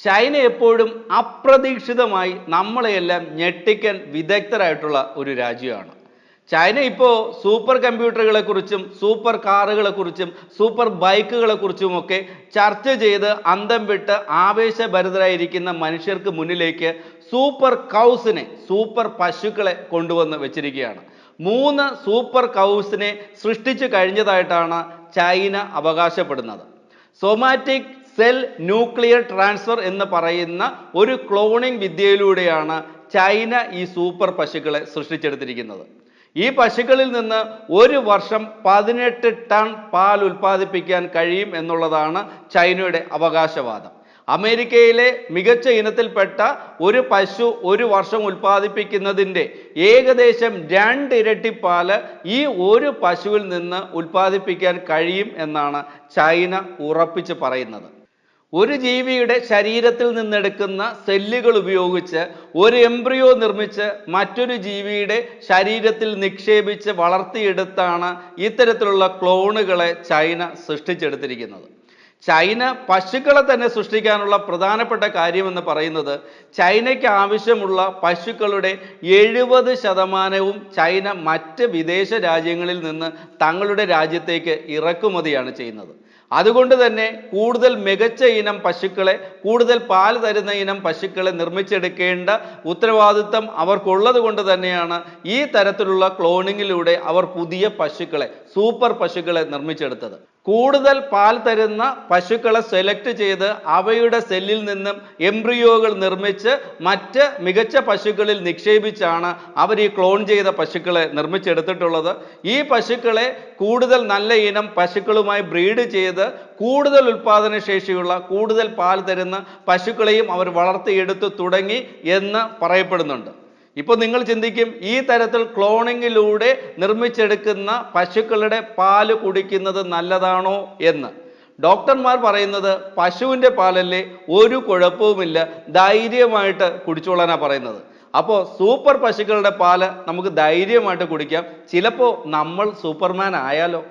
China എപ്പോഴും അപ്രതീക്ഷിതമായി നമ്മളെയെല്ലാം ഞെട്ടിക്കാൻ വിദഗ്ധരായിട്ടുള്ള ഒരു രാജ്യമാണ്. ചൈന ഇപ്പോൾ സൂപ്പർ കമ്പ്യൂട്ടറുകളെ കുറിച്ചും സൂപ്പർ കാറുകളെ കുറിച്ചും സൂപ്പർ ബൈക്കുകളെ കുറിച്ചുമൊക്കെ ചർച്ച ചെയ്ത് അന്തം വിട്ട് ആവേശഭരിതരായിരിക്കുന്ന മനുഷ്യർക്ക് മുന്നിലേക്ക് സൂപ്പർ കൗസിനെ, സൂപ്പർ പശുക്കളെ കൊണ്ടുവന്ന് വെച്ചിരിക്കുകയാണ്. 3 സൂപ്പർ കൗസിനെ സൃഷ്ടിച്ചു കഴിഞ്ഞതായിട്ടാണ് ചൈന അവകാശപ്പെടുന്നത്. സോമാറ്റിക് സെൽ ന്യൂക്ലിയർ ട്രാൻസ്ഫർ എന്ന് പറയുന്ന ഒരു ക്ലോണിംഗ് വിദ്യയിലൂടെയാണ് ചൈന ഈ സൂപ്പർ പശുക്കളെ സൃഷ്ടിച്ചെടുത്തിരിക്കുന്നത്. ഈ പശുക്കളിൽ നിന്ന് ഒരു വർഷം 18 ടൺ പാൽ ഉൽപ്പാദിപ്പിക്കാൻ കഴിയും എന്നുള്ളതാണ് ചൈനയുടെ അവകാശവാദം. അമേരിക്കയിലെ മികച്ച ഇനത്തിൽപ്പെട്ട ഒരു പശു ഒരു വർഷം ഉൽപ്പാദിപ്പിക്കുന്നതിൻ്റെ ഏകദേശം 2 ഇരട്ടി പാല് ഈ ഒരു പശുവിൽ നിന്ന് ഉൽപ്പാദിപ്പിക്കാൻ കഴിയും എന്നാണ് ചൈന ഉറപ്പിച്ച് പറയുന്നത്. ഒരു ജീവിയുടെ ശരീരത്തിൽ നിന്നെടുക്കുന്ന സെല്ലുകൾ ഉപയോഗിച്ച് ഒരു എംബ്രിയോ നിർമ്മിച്ച് മറ്റൊരു ജീവിയുടെ ശരീരത്തിൽ നിക്ഷേപിച്ച് വളർത്തിയെടുത്താണ് ഇത്തരത്തിലുള്ള ക്ലോണുകളെ ചൈന സൃഷ്ടിച്ചെടുത്തിരിക്കുന്നത്. ചൈന പശുക്കളെ തന്നെ സൃഷ്ടിക്കാനുള്ള പ്രധാനപ്പെട്ട കാര്യമെന്ന് പറയുന്നത് ചൈനയ്ക്ക് ആവശ്യമുള്ള പശുക്കളുടെ 70% ചൈന മറ്റ് വിദേശ രാജ്യങ്ങളിൽ നിന്ന് തങ്ങളുടെ രാജ്യത്തേക്ക് ഇറക്കുമതിയാണ് ചെയ്യുന്നത്. അതുകൊണ്ട് തന്നെ കൂടുതൽ മികച്ച ഇനം പശുക്കളെ, കൂടുതൽ പാൽ തരുന്ന ഇനം പശുക്കളെ നിർമ്മിച്ചെടുക്കേണ്ട ഉത്തരവാദിത്തം അവർക്കുള്ളത് കൊണ്ട് തന്നെയാണ് ഈ തരത്തിലുള്ള ക്ലോണിങ്ങിലൂടെ അവർ പുതിയ പശുക്കളെ, സൂപ്പർ പശുക്കളെ നിർമ്മിച്ചെടുത്തത്. കൂടുതൽ പാൽ തരുന്ന പശുക്കളെ സെലക്ട് ചെയ്ത് അവയുടെ സെല്ലിൽ നിന്നും എംബ്രിയോകൾ നിർമ്മിച്ച് മറ്റ് മികച്ച പശുക്കളിൽ നിക്ഷേപിച്ചാണ് അവർ ഈ ക്ലോൺ ചെയ്ത പശുക്കളെ നിർമ്മിച്ചെടുത്തിട്ടുള്ളത്. ഈ പശുക്കളെ കൂടുതൽ നല്ല ഇനം പശുക്കളുമായി ബ്രീഡ് ചെയ്ത് കൂടുതൽ ഉൽപാദന ശേഷിയുള്ള, കൂടുതൽ പാൽ തരുന്ന പശുക്കളെയും അവർ വളർത്തിയെടുത്തു തുടങ്ങി എന്ന് പറയപ്പെടുന്നുണ്ട്. ഇപ്പോൾ നിങ്ങൾ ചിന്തിക്കും, ഈ തരത്തിൽ ക്ലോണിങ്ങിലൂടെ നിർമ്മിച്ചെടുക്കുന്ന പശുക്കളുടെ പാല് കുടിക്കുന്നത് നല്ലതാണോ എന്ന്. ഡോക്ടർമാർ പറയുന്നത് പശുവിൻ്റെ പാലല്ലേ, ഒരു കുഴപ്പവുമില്ല, ധൈര്യമായിട്ട് കുടിച്ചോളാനാണ് പറയുന്നത്. അപ്പോൾ സൂപ്പർ പശുക്കളുടെ പാല് നമുക്ക് ധൈര്യമായിട്ട് കുടിക്കാം. ചിലപ്പോൾ നമ്മൾ സൂപ്പർമാൻ ആയാലോ.